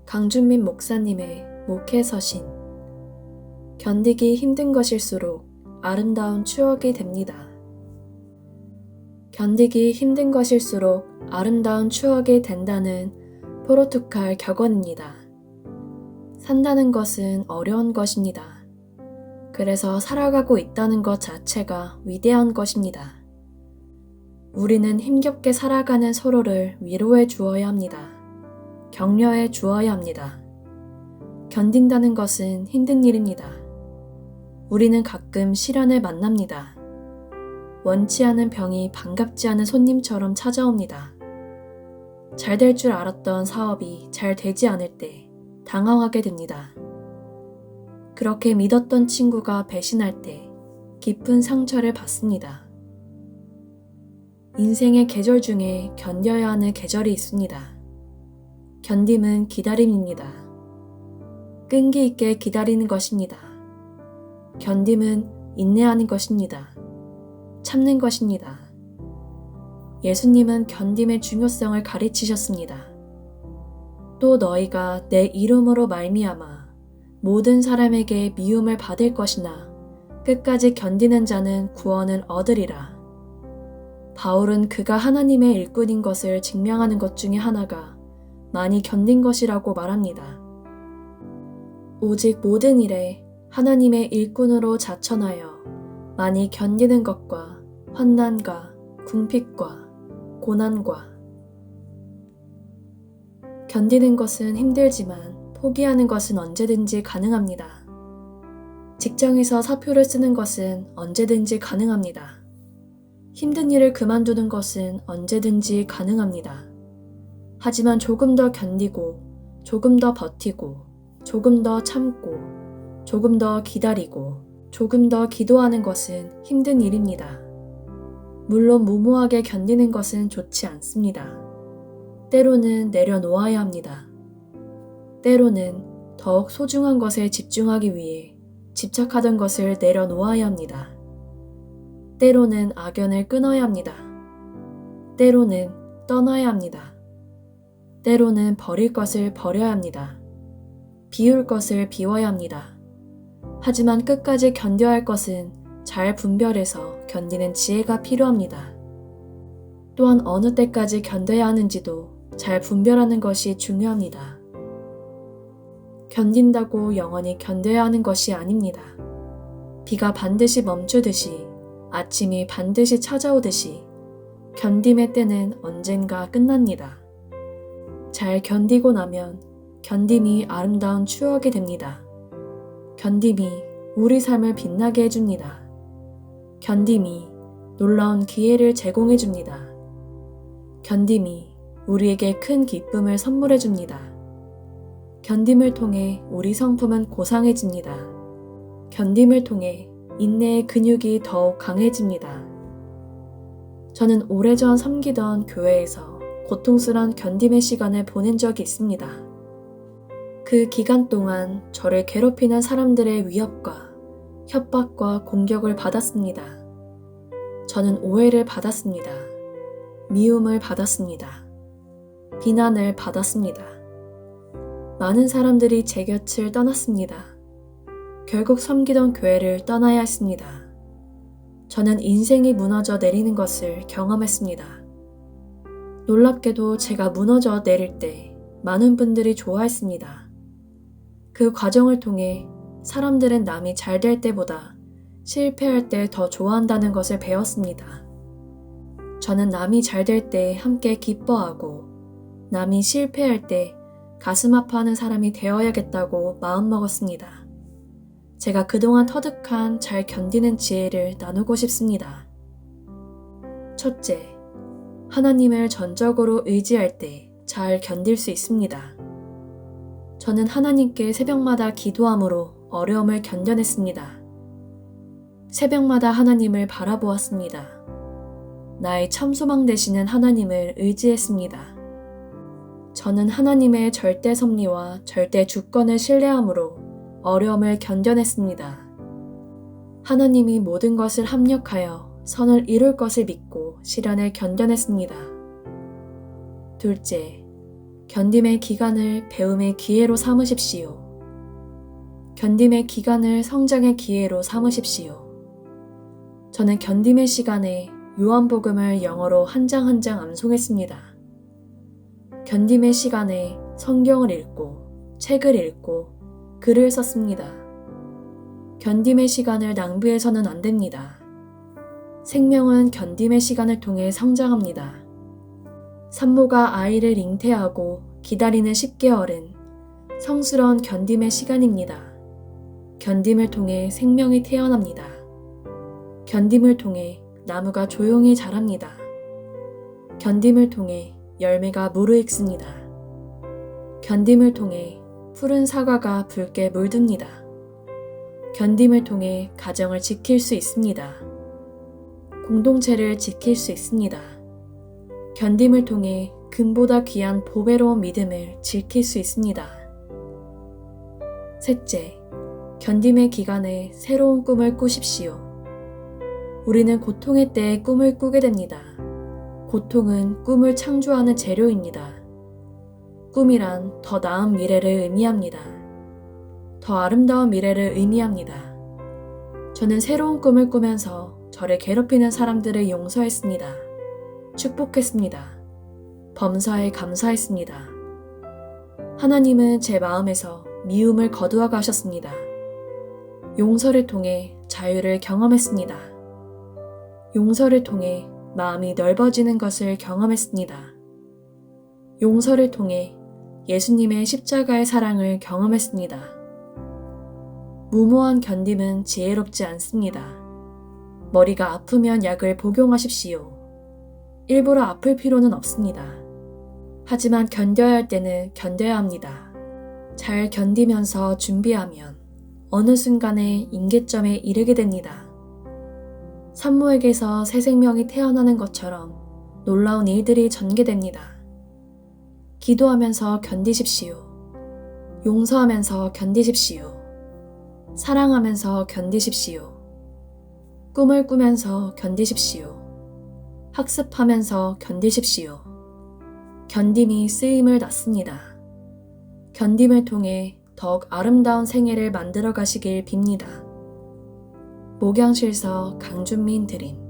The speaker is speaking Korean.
강준민 목사님의 목회 서신. 견디기 힘든 것일수록 아름다운 추억이 됩니다. 견디기 힘든 것일수록 아름다운 추억이 된다는 포르투갈 격언입니다. 산다는 것은 어려운 것입니다. 그래서 살아가고 있다는 것 자체가 위대한 것입니다. 우리는 힘겹게 살아가는 서로를 위로해 주어야 합니다. 격려해 주어야 합니다. 견딘다는 것은 힘든 일입니다. 우리는 가끔 시련을 만납니다. 원치 않은 병이 반갑지 않은 손님처럼 찾아옵니다. 잘 될 줄 알았던 사업이 잘 되지 않을 때 당황하게 됩니다. 그렇게 믿었던 친구가 배신할 때 깊은 상처를 받습니다. 인생의 계절 중에 견뎌야 하는 계절이 있습니다. 견딤은 기다림입니다. 끈기 있게 기다리는 것입니다. 견딤은 인내하는 것입니다. 참는 것입니다. 예수님은 견딤의 중요성을 가르치셨습니다. 또 너희가 내 이름으로 말미암아 모든 사람에게 미움을 받을 것이나 끝까지 견디는 자는 구원을 얻으리라. 바울은 그가 하나님의 일꾼인 것을 증명하는 것 중에 하나가 많이 견딘 것이라고 말합니다. 오직 모든 일에 하나님의 일꾼으로 자천하여 많이 견디는 것과 환난과 궁핍과 고난과. 견디는 것은 힘들지만 포기하는 것은 언제든지 가능합니다. 직장에서 사표를 쓰는 것은 언제든지 가능합니다. 힘든 일을 그만두는 것은 언제든지 가능합니다. 하지만 조금 더 견디고, 조금 더 버티고, 조금 더 참고, 조금 더 기다리고, 조금 더 기도하는 것은 힘든 일입니다. 물론 무모하게 견디는 것은 좋지 않습니다. 때로는 내려놓아야 합니다. 때로는 더욱 소중한 것에 집중하기 위해 집착하던 것을 내려놓아야 합니다. 때로는 악연을 끊어야 합니다. 때로는 떠나야 합니다. 때로는 버릴 것을 버려야 합니다. 비울 것을 비워야 합니다. 하지만 끝까지 견뎌야 할 것은 잘 분별해서 견디는 지혜가 필요합니다. 또한 어느 때까지 견뎌야 하는지도 잘 분별하는 것이 중요합니다. 견딘다고 영원히 견뎌야 하는 것이 아닙니다. 비가 반드시 멈추듯이, 아침이 반드시 찾아오듯이 견딤의 때는 언젠가 끝납니다. 잘 견디고 나면 견딤이 아름다운 추억이 됩니다. 견딤이 우리 삶을 빛나게 해줍니다. 견딤이 놀라운 기회를 제공해 줍니다. 견딤이 우리에게 큰 기쁨을 선물해 줍니다. 견딤을 통해 우리 성품은 고상해집니다. 견딤을 통해 인내의 근육이 더욱 강해집니다. 저는 오래전 섬기던 교회에서 고통스러운 견딤의 시간을 보낸 적이 있습니다. 그 기간 동안 저를 괴롭히는 사람들의 위협과 협박과 공격을 받았습니다. 저는 오해를 받았습니다. 미움을 받았습니다. 비난을 받았습니다. 많은 사람들이 제 곁을 떠났습니다. 결국 섬기던 교회를 떠나야 했습니다. 저는 인생이 무너져 내리는 것을 경험했습니다. 놀랍게도 제가 무너져 내릴 때 많은 분들이 좋아했습니다. 그 과정을 통해 사람들은 남이 잘 될 때보다 실패할 때 더 좋아한다는 것을 배웠습니다. 저는 남이 잘 될 때 함께 기뻐하고 남이 실패할 때 가슴 아파하는 사람이 되어야겠다고 마음먹었습니다. 제가 그동안 터득한 잘 견디는 지혜를 나누고 싶습니다. 첫째, 하나님을 전적으로 의지할 때 잘 견딜 수 있습니다. 저는 하나님께 새벽마다 기도함으로 어려움을 견뎌냈습니다. 새벽마다 하나님을 바라보았습니다. 나의 참소망 되시는 하나님을 의지했습니다. 저는 하나님의 절대 섭리와 절대 주권을 신뢰함으로 어려움을 견뎌냈습니다. 하나님이 모든 것을 합력하여 선을 이룰 것을 믿고 시련을 견뎌냈습니다. 둘째, 견딤의 기간을 배움의 기회로 삼으십시오. 견딤의 기간을 성장의 기회로 삼으십시오. 저는 견딤의 시간에 요한복음을 영어로 한 장 한 장 암송했습니다. 견딤의 시간에 성경을 읽고 책을 읽고 글을 썼습니다. 견딤의 시간을 낭비해서는 안 됩니다. 생명은 견딤의 시간을 통해 성장합니다. 산모가 아이를 잉태하고 기다리는 10개월은 성스러운 견딤의 시간입니다. 견딤을 통해 생명이 태어납니다. 견딤을 통해 나무가 조용히 자랍니다. 견딤을 통해 열매가 무르익습니다. 견딤을 통해 푸른 사과가 붉게 물듭니다. 견딤을 통해 가정을 지킬 수 있습니다. 공동체를 지킬 수 있습니다. 견딤을 통해 금보다 귀한 보배로운 믿음을 지킬 수 있습니다. 셋째, 견딤의 기간에 새로운 꿈을 꾸십시오. 우리는 고통의 때에 꿈을 꾸게 됩니다. 고통은 꿈을 창조하는 재료입니다. 꿈이란 더 나은 미래를 의미합니다. 더 아름다운 미래를 의미합니다. 저는 새로운 꿈을 꾸면서 저를 괴롭히는 사람들을 용서했습니다. 축복했습니다. 범사에 감사했습니다. 하나님은 제 마음에서 미움을 거두어 가셨습니다. 용서를 통해 자유를 경험했습니다. 용서를 통해 마음이 넓어지는 것을 경험했습니다. 용서를 통해 예수님의 십자가의 사랑을 경험했습니다. 무모한 견딤은 지혜롭지 않습니다. 머리가 아프면 약을 복용하십시오. 일부러 아플 필요는 없습니다. 하지만 견뎌야 할 때는 견뎌야 합니다. 잘 견디면서 준비하면 어느 순간에 임계점에 이르게 됩니다. 산모에게서 새 생명이 태어나는 것처럼 놀라운 일들이 전개됩니다. 기도하면서 견디십시오. 용서하면서 견디십시오. 사랑하면서 견디십시오. 꿈을 꾸면서 견디십시오. 학습하면서 견디십시오. 견딤이 쓰임을 낳습니다. 견딤을 통해 더욱 아름다운 생애를 만들어 가시길 빕니다. 목양실서 강준민 드림.